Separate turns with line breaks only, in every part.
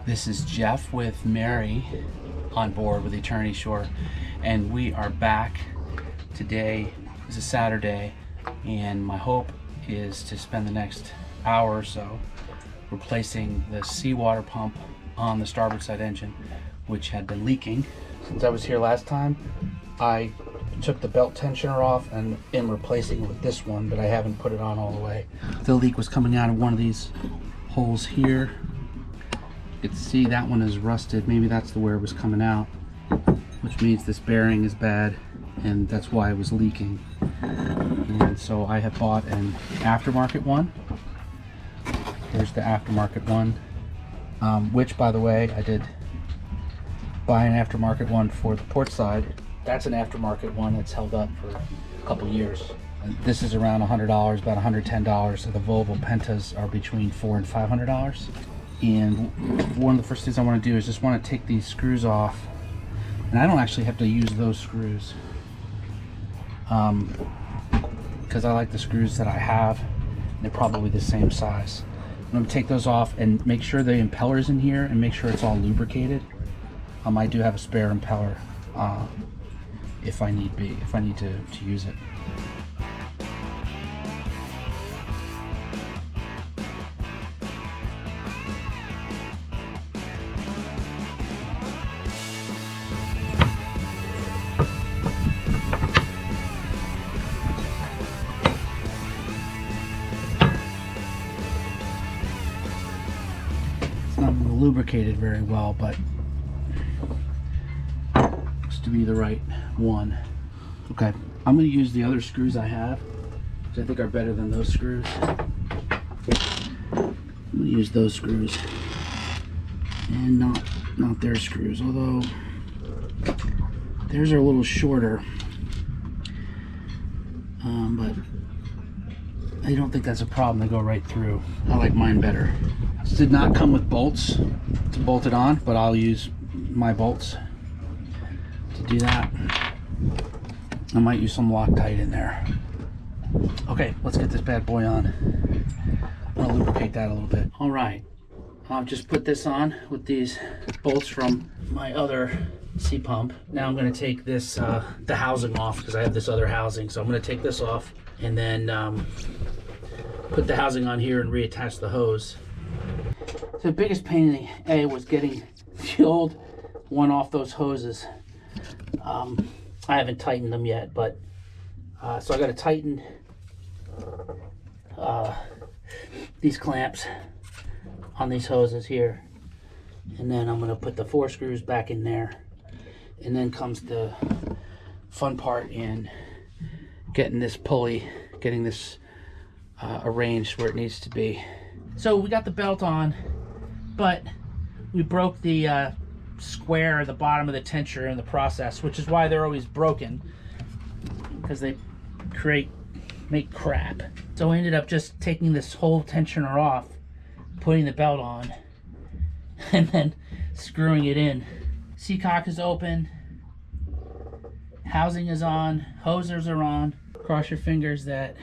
This is Jeff with Mary on board with Eternity Shore, and we are back. Today is a Saturday, and my hope is to spend the next hour or so replacing the seawater pump on the starboard side engine, which had been leaking. Since I was here last time, I took the belt tensioner off and am replacing it with this one, but I haven't put it on all the way. The leak was coming out of one of these holes here. You can see that one is rusted. Maybe that's where it was coming out, which means this bearing is bad, and that's why it was leaking. And so I have bought an aftermarket one. There's the aftermarket one, which, by the way, I did buy an aftermarket one for the port side. That's an aftermarket one that's held up for a couple years. And this is around $100, about $110. So the Volvo Pentas are between $400 and $500. And one of the first things I want to do is just want to take these screws off. And I don't actually have to use those screws, because I like the screws that I have. They're probably the same size. I'm going to take those off and make sure the impeller's in here and make sure it's all lubricated. I do have a spare impeller if I need to use it. It's not lubricated very well, but to be the right one. Okay, I'm going to use the other screws I have, which I think are better than those screws. I'm going to use those screws and not their screws, although theirs are a little shorter, but I don't think that's a problem. They go right through. I like mine better. This did not come with bolts to bolt it on, but I'll use my bolts to do that. I might use some Loctite in there. Okay, let's get this bad boy on. I'm gonna lubricate that a little bit. All right, I'll just put this on with these bolts from my other sea pump. Now I'm gonna take this, the housing off, because I have this other housing. So I'm gonna take this off and then put the housing on here and reattach the hose. So the biggest pain in the A was getting the old one off those hoses. I haven't tightened them yet, but so I got to tighten these clamps on these hoses here, and then I'm going to put the 4 screws back in there, and then comes the fun part in getting this pulley, getting this arranged where it needs to be. So we got the belt on, but we broke the square at the bottom of the tensioner in the process, which is why they're always broken, because they make crap. So I ended up just taking this whole tensioner off, putting the belt on, and then screwing it in. Seacock is open, housing is on, hosers are on. Cross your fingers that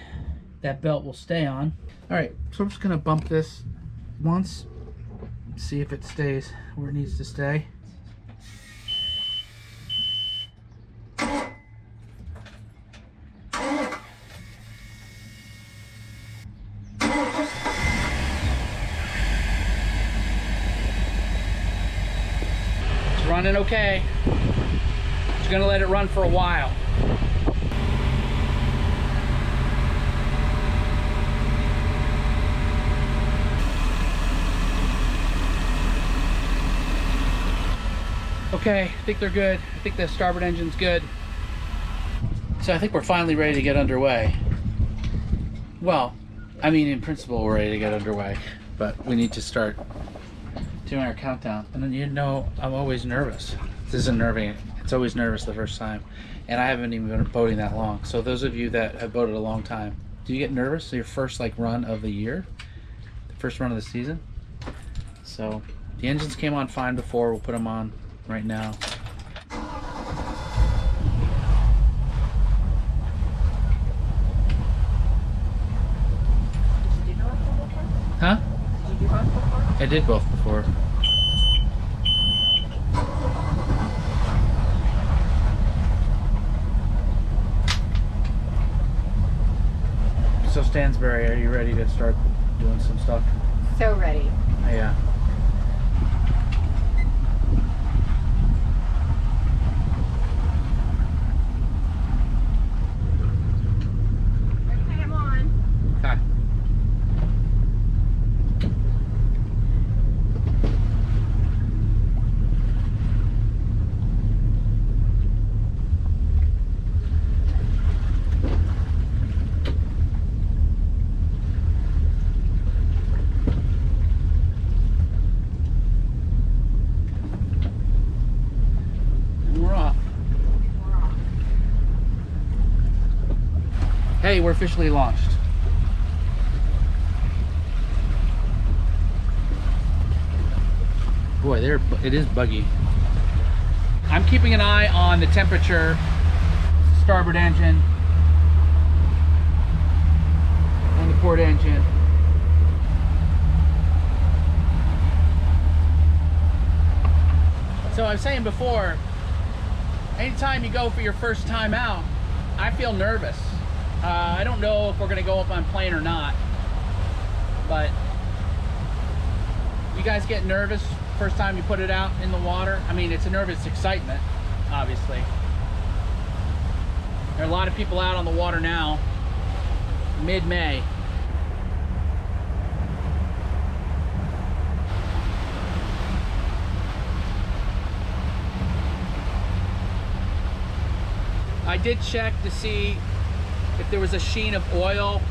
that belt will stay on. All right, so I'm just gonna bump this once, see if it stays where it needs to stay. Running okay. Just gonna let it run for a while. Okay, I think they're good. I think the starboard engine's good. So I think we're finally ready to get underway. Well, I mean, in principle, we're ready to get underway, but we need to start doing our countdown. And then, you know, I'm always nervous. This is unnerving. It's always nervous the first time. And I haven't even been boating that long. So those of you that have boated a long time, do you get nervous? So your first run of the year, the first run of the season? So the engines came on fine before. We'll put them on right now. Huh? Did you do both before? I did both before. Stansbury, are you ready to start doing some stuff?
So ready.
Yeah.
Okay, I'm on.
Okay. We're off. Hey, we're officially launched. Boy, it is buggy. I'm keeping an eye on the temperature, starboard engine, and the port engine. So I was saying before, anytime you go for your first time out, I feel nervous. I don't know if we're gonna go up on plane or not, but you guys get nervous first time you put it out in the water? I mean, it's a nervous excitement, obviously. There are a lot of people out on the water now, mid-May. I did check to see if there was a sheen of oil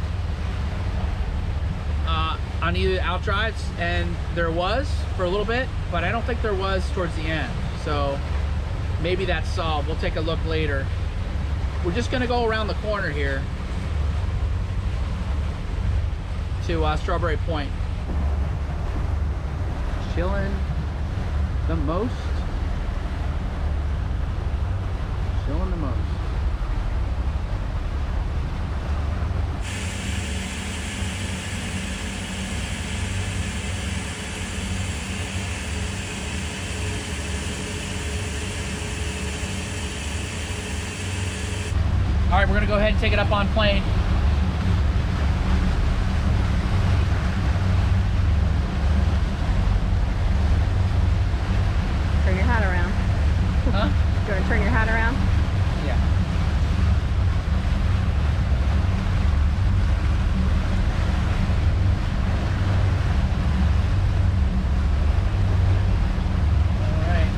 on either outdrives, and there was for a little bit, but I don't think there was towards the end. So maybe that's solved. We'll take a look later. We're just gonna go around the corner here to Strawberry Point. Chilling the most. Chilling the most. All right, we're gonna go ahead and take it up on plane.
Turn your hat around.
Huh?
Do you want to turn your hat around?
Yeah. All right.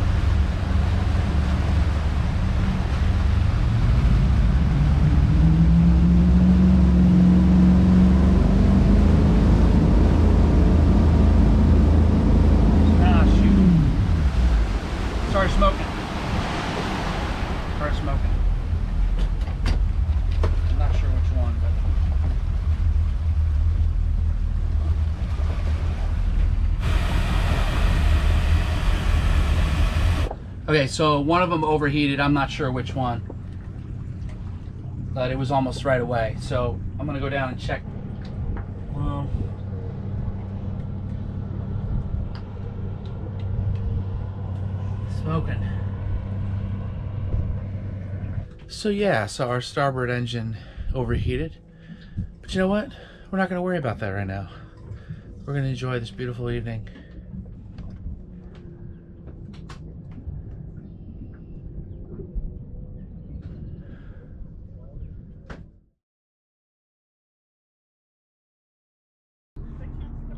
Ah, shoot. Started smoking. Started smoking. I'm not sure which one, but... Okay, so one of them overheated. I'm not sure which one, but it was almost right away. So I'm gonna go down and check. Well, smoking. So yeah, so our starboard engine overheated. But you know what? We're not gonna worry about that right now. We're gonna enjoy this beautiful evening.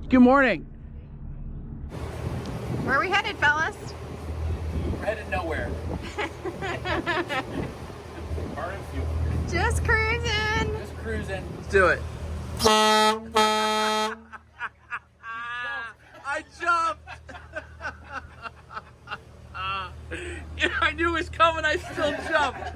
Good morning.
Where are we headed, fellas?
We're headed nowhere.
Just cruising.
Just cruising. Let's do it. I jumped. I knew it was coming. I still jumped.